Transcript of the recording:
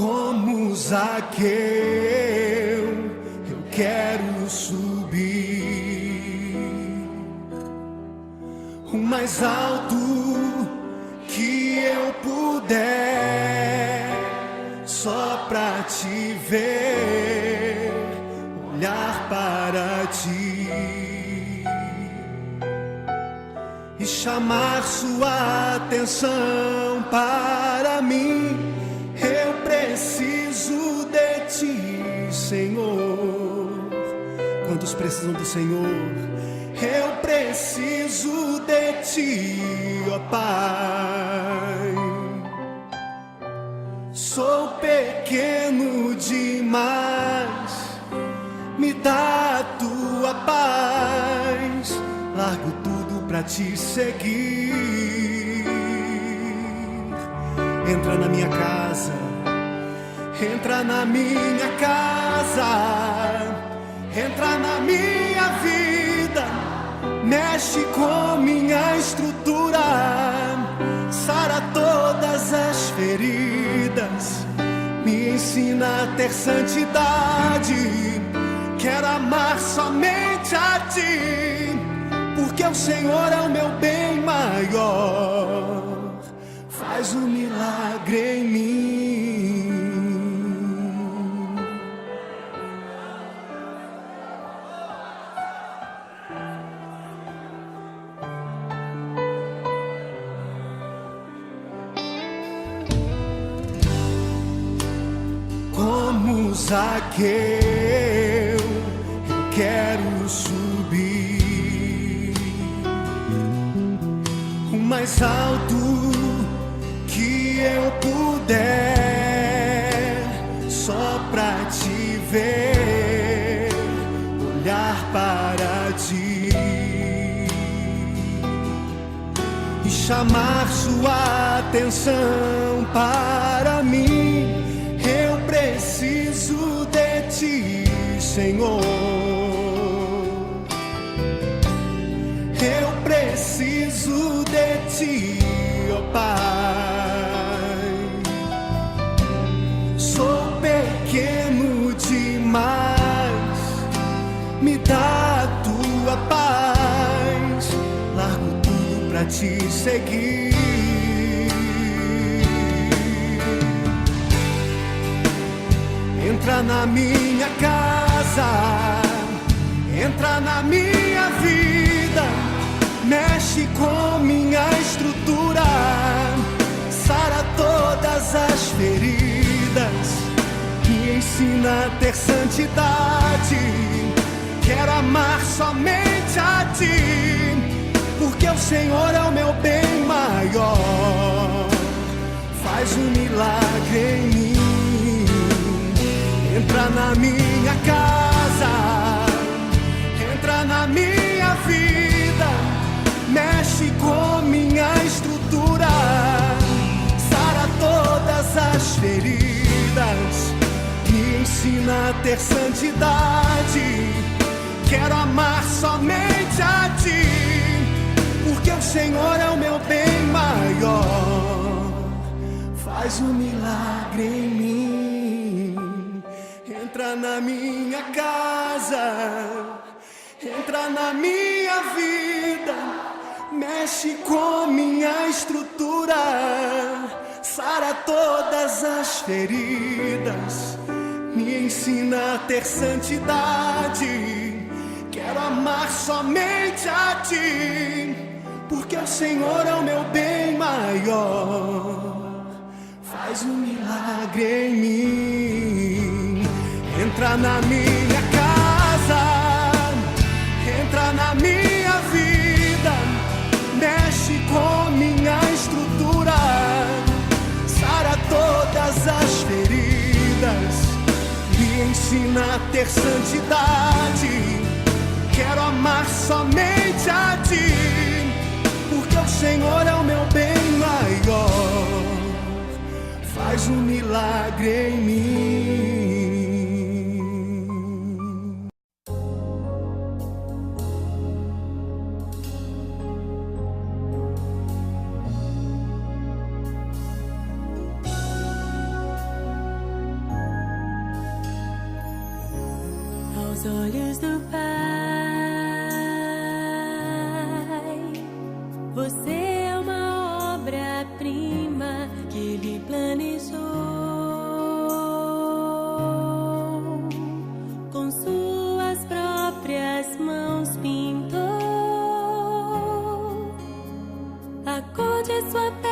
Como Zaqueu, eu quero subir o mais alto que eu puder, só pra te ver, olhar para ti e chamar sua atenção para mim. Eu preciso de ti, Senhor. Quantos precisam do Senhor? Eu preciso de ti, ó Pai. Sou pequeno demais, me dá a tua paz. Largo tudo pra te seguir. Entra na minha casa, entra na minha casa, entra na minha vida, mexe com minha estrutura, sara todas as feridas, me ensina a ter santidade. Quero amar somente a ti, porque o Senhor é o meu bem maior. Faz um milagre em mim. Como Zaqueu, eu quero subir o mais alto que eu puder, só pra te ver, olhar para ti e chamar sua atenção para mim. Eu preciso de ti, Senhor. Eu preciso de ti, ó Pai. Sou pequeno demais, me dá a tua paz. Largo tudo pra te seguir. Entra na minha casa, entra na minha vida, mexe com minha estrutura, sara todas as feridas, me ensina a ter santidade. Quero amar somente a ti, porque o Senhor é o meu bem maior. Faz um milagre em mim. Entra na minha casa, entra na minha vida, mexe com minha estrutura, sara todas as feridas, me ensina a ter santidade. Quero amar somente a ti, porque o Senhor é o meu bem maior. Faz um milagre em mim. Entra na minha casa, entra na minha vida, mexe com minha estrutura, sara todas as feridas, me ensina a ter santidade. Quero amar somente a ti, porque o Senhor é o meu bem maior. Faz um milagre em mim. Entra na minha casa, entra na minha vida, mexe com minha estrutura, sara todas as feridas, me ensina a ter santidade. Quero amar somente a ti, porque o Senhor é o meu bem maior. Faz um milagre em mim. Aos olhos do Pai, você é uma obra-prima que Ele planejou. Com suas próprias mãos pintou a cor de sua pele.